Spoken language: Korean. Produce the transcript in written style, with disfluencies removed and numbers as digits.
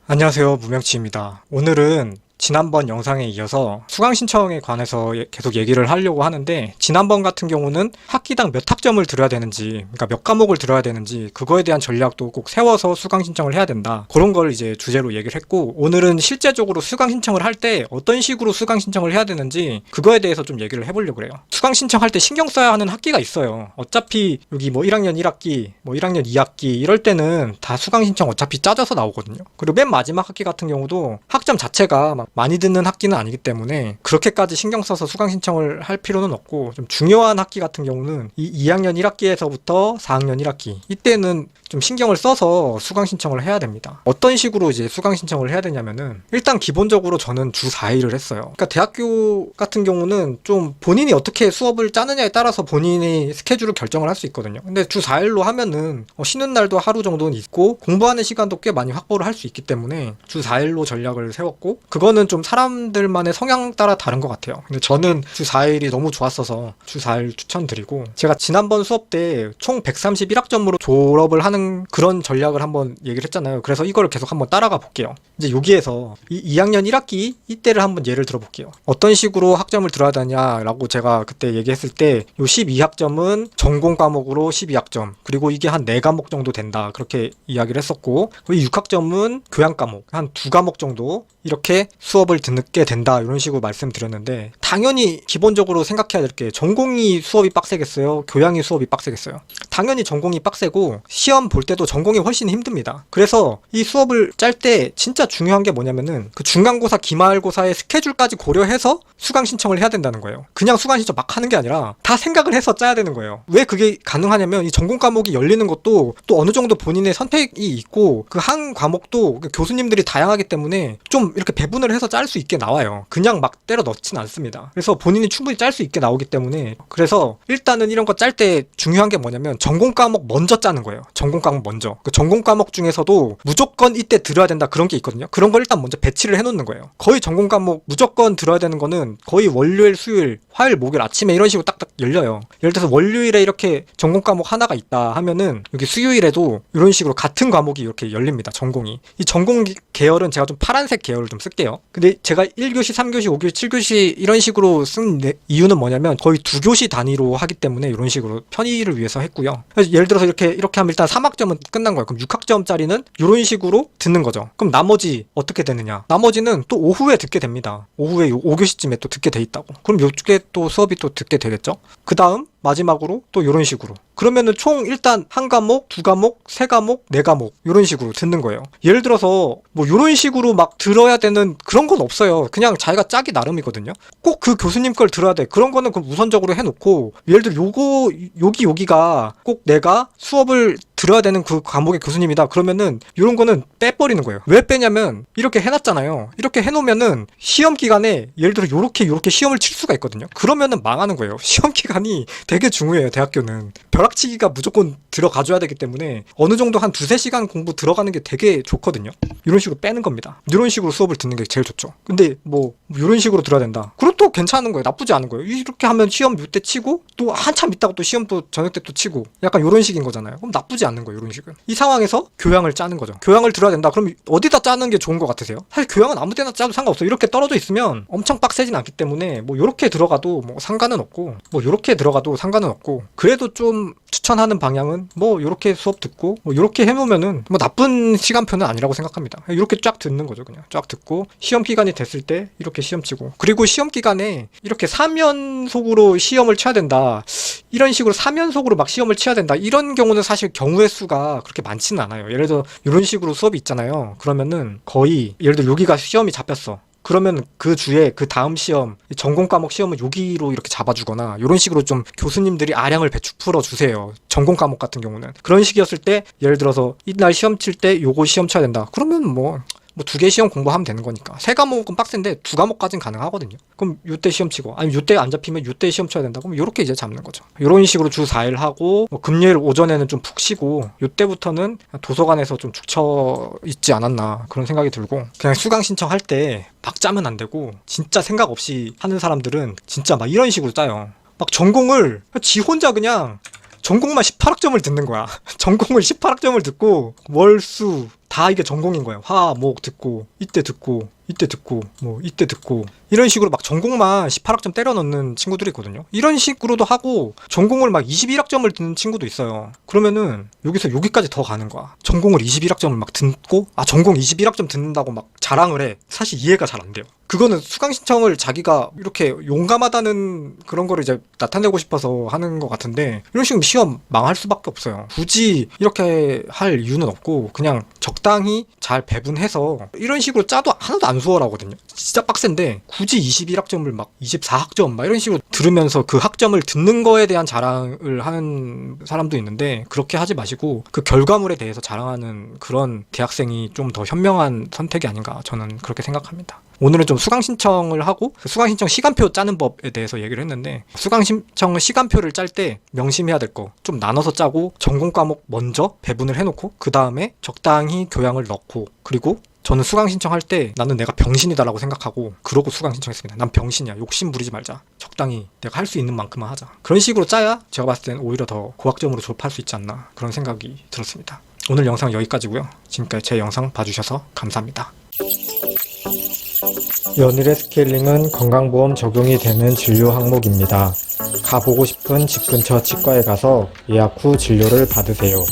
안녕하세요, 무명치입니다. 오늘은 지난번 영상에 이어서 수강 신청에 관해서 계속 얘기를 하려고 하는데, 지난번 같은 경우는 학기당 몇 학점을 들어야 되는지, 그러니까 몇 과목을 들어야 되는지 그거에 대한 전략도 꼭 세워서 수강 신청을 해야 된다, 그런 걸 이제 주제로 얘기를 했고, 오늘은 실제적으로 수강 신청을 할 때 어떤 식으로 수강 신청을 해야 되는지 그거에 대해서 좀 얘기를 해보려고 그래요. 수강 신청할 때 신경 써야 하는 학기가 있어요. 어차피 여기 뭐 1학년 1학기, 뭐 1학년 2학기 이럴 때는 다 수강 신청 어차피 짜져서 나오거든요. 그리고 맨 마지막 학기 같은 경우도 학점 자체가 막 많이 듣는 학기는 아니기 때문에 그렇게까지 신경 써서 수강 신청을 할 필요는 없고, 좀 중요한 학기 같은 경우는 이 2학년 1학기에서부터 4학년 1학기, 이때는 좀 신경을 써서 수강 신청을 해야 됩니다. 어떤 식으로 이제 수강 신청을 해야 되냐면은, 일단 기본적으로 저는 주 4일을 했어요. 그러니까 대학교 같은 경우는 좀 본인이 어떻게 수업을 짜느냐에 따라서 본인이 스케줄을 결정을 할 수 있거든요. 근데 주 4일로 하면은 쉬는 날도 하루 정도는 있고 공부하는 시간도 꽤 많이 확보를 할 수 있기 때문에 주 4일로 전략을 세웠고, 그거는 좀 사람들만의 성향 따라 다른 것 같아요. 근데 저는 주 4일이 너무 좋았어서 주 4일 추천드리고, 제가 지난번 수업 때 총 131학점으로 졸업을 하는 그런 전략을 한번 얘기를 했잖아요. 그래서 이걸 계속 한번 따라가 볼게요. 이제 여기에서 이 2학년 1학기 이때를 한번 예를 들어 볼게요. 어떤 식으로 학점을 들어야 되냐라고 제가 그때 얘기했을 때, 요 12학점은 전공 과목으로 12학점, 그리고 이게 한 4과목 정도 된다, 그렇게 이야기를 했었고, 이 6학점은 교양 과목 한 2과목 정도 이렇게 수업을 듣게 된다, 이런 식으로 말씀드렸는데, 당연히 기본적으로 생각해야 될 게, 전공이 수업이 빡세겠어요, 교양이 수업이 빡세겠어요? 당연히 전공이 빡세고 시험 볼 때도 전공이 훨씬 힘듭니다. 그래서 이 수업을 짤 때 진짜 중요한 게 뭐냐면은, 그 중간고사 기말고사의 스케줄까지 고려해서 수강 신청을 해야 된다는 거예요. 그냥 수강 신청 막 하는 게 아니라 다 생각을 해서 짜야 되는 거예요. 왜 그게 가능하냐면, 이 전공 과목이 열리는 것도 또 어느 정도 본인의 선택이 있고, 그 한 과목도 그 교수님들이 다양하기 때문에 좀 이렇게 배분을 해서 짤 수 있게 나와요. 그냥 막 때려 넣진 않습니다. 그래서 본인이 충분히 짤 수 있게 나오기 때문에, 그래서 일단은 이런 거 짤 때 중요한 게 뭐냐면, 전공 과목 먼저 짜는 거예요. 전공 과목 먼저. 그 전공 과목 중에서도 무조건 이때 들어야 된다, 그런 게 있거든요. 그런 걸 일단 먼저 배치를 해놓는 거예요. 거의 전공 과목 무조건 들어야 되는 거는 거의 월요일, 수요일, 화요일, 목요일 아침에 이런 식으로 딱딱 열려요. 예를 들어서 월요일에 이렇게 전공 과목 하나가 있다 하면은, 여기 수요일에도 이런 식으로 같은 과목이 이렇게 열립니다. 전공이. 이 전공 계열은 제가 좀 파란색 계열을 좀 쓸게요. 근데 제가 1교시, 3교시, 5교시, 7교시 이런 식으로 쓴 이유는 뭐냐면, 거의 2교시 단위로 하기 때문에 이런 식으로 편의를 위해서 했고요. 그래서 예를 들어서 이렇게 하면 일단 3학점은 끝난 거예요. 그럼 6학점짜리는 이런 식으로 듣는 거죠. 그럼 나머지 어떻게 되느냐? 나머지는 또 오후에 듣게 됩니다. 오후에 5교시쯤에 또 듣게 돼 있다고. 그럼 요쪽에 또 수업이 또 듣게 되겠죠? 그 다음 마지막으로 또 이런 식으로. 그러면은 총 일단 한 과목, 2과목, 3과목, 4과목 이런 식으로 듣는 거예요. 예를 들어서 뭐 이런 식으로 막 들어야 되는 그런 건 없어요. 그냥 자기가 짜기 나름이거든요. 꼭 그 교수님 걸 들어야 돼, 그런 거는 그럼 우선적으로 해놓고, 예를 들어 요거 여기가 꼭 내가 수업을 들어야 되는 그 과목의 교수님이다, 그러면은 이런 거는 빼버리는 거예요. 왜 빼냐면, 이렇게 해놨잖아요. 이렇게 해놓으면은 시험 기간에 예를 들어 요렇게 시험을 칠 수가 있거든요. 그러면은 망하는 거예요. 시험 기간이 되게 중요해요. 대학교는 벼락치기가 무조건 들어가줘야 되기 때문에 어느 정도 한 2-3시간 공부 들어가는 게 되게 좋거든요. 이런 식으로 빼는 겁니다. 이런 식으로 수업을 듣는 게 제일 좋죠. 근데 뭐 이런 식으로 들어야 된다, 그럼 또 괜찮은 거예요. 나쁘지 않은 거예요. 이렇게 하면 시험 요때 치고 또 한참 있다가 또 시험 또 저녁 때 또 치고, 약간 이런 식인 거잖아요. 그럼 나쁘지 않는 거예요. 이런 식은. 이 상황에서 교양을 짜는 거죠. 교양을 들어야 된다. 그럼 어디다 짜는 게 좋은 것 같으세요? 사실 교양은 아무 데나 짜도 상관없어요. 이렇게 떨어져 있으면 엄청 빡세진 않기 때문에, 뭐 요렇게 들어가도 뭐 상관은 없고, 뭐 요렇게 들어가도 상관은 없고, 그래도 좀 추천하는 방향은 뭐 요렇게 수업 듣고 뭐 요렇게 해놓으면은 뭐 나쁜 시간표는 아니라고 생각합니다. 이렇게 쫙 듣는 거죠. 그냥 쫙 듣고 시험 기간이 됐을 때 이렇게 시험 치고, 그리고 시험 기간에 이렇게 3연속으로 시험을 쳐야 된다, 이런 식으로 3연속으로 막 시험을 쳐야 된다, 이런 경우는 사실 경우의 수가 그렇게 많지는 않아요. 예를 들어 이런 식으로 수업이 있잖아요. 그러면은 거의 예를 들어 여기가 시험이 잡혔어. 그러면 그 주에 그 다음 시험, 전공 과목 시험은 여기로 이렇게 잡아주거나, 이런 식으로 좀 교수님들이 아량을 풀어 주세요. 전공 과목 같은 경우는. 그런 식이었을 때 예를 들어서 이날 시험 칠 때 요거 시험 쳐야 된다, 그러면 뭐 2개 시험 공부하면 되는 거니까. 3과목은 빡센데 2과목까지는 가능하거든요. 그럼 요때 시험 치고, 아니면 요때 안 잡히면 요때 시험 쳐야 된다, 그럼 요렇게 이제 잡는 거죠. 요런 식으로 주 4일 하고, 뭐 금요일 오전에는 좀 푹 쉬고, 요때부터는 도서관에서 좀 죽쳐 있지 않았나, 그런 생각이 들고, 그냥 수강 신청할 때 막 짜면 안 되고, 진짜 생각 없이 하는 사람들은 진짜 막 이런 식으로 짜요. 막 전공을 지 혼자 그냥 전공만 18학점을 듣는 거야. 전공을 18학점을 듣고 월수 다 이게 전공인 거예요. 화, 목 듣고 이때 듣고 이때 듣고 뭐 이때 듣고 이런 식으로 막 전공만 18학점 때려 넣는 친구들이 있거든요. 이런 식으로도 하고 전공을 막 21학점을 듣는 친구도 있어요. 그러면은 여기서 여기까지 더 가는 거야. 전공을 21학점을 막 듣고 전공 21학점 듣는다고 막 자랑을 해. 사실 이해가 잘 안 돼요. 그거는 수강 신청을 자기가 이렇게 용감하다는 그런 거를 이제 나타내고 싶어서 하는 것 같은데 이런 식으로 시험 망할 수밖에 없어요. 굳이 이렇게 할 이유는 없고 그냥 적당히 잘 배분해서 이런 식으로 짜도 하나도 안 수월하거든요. 진짜 빡센데 굳이 21학점을 막 24학점 막 이런 식으로 들으면서 그 학점을 듣는 거에 대한 자랑을 하는 사람도 있는데 그렇게 하지 마시고 그 결과물에 대해서 자랑하는 그런 대학생이 좀 더 현명한 선택이 아닌가 저는 그렇게 생각합니다. 오늘은 좀 수강 신청을 하고 수강 신청 시간표 짜는 법에 대해서 얘기를 했는데 수강 신청 시간표를 짤 때 명심해야 될 거 좀 나눠서 짜고 전공 과목 먼저 배분을 해놓고 그 다음에 적당히 교양을 넣고 그리고 저는 수강 신청할 때 나는 내가 병신이다라고 생각하고 그러고 수강 신청했습니다. 난 병신이야. 욕심 부리지 말자. 적당히 내가 할 수 있는 만큼만 하자. 그런 식으로 짜야 제가 봤을 때는 오히려 더 고학점으로 졸업할 수 있지 않나 그런 생각이 들었습니다. 오늘 영상 여기까지고요. 지금까지 제 영상 봐주셔서 감사합니다. 연일의 스케일링은 건강보험 적용이 되는 진료 항목입니다. 가보고 싶은 집 근처 치과에 가서 예약 후 진료를 받으세요.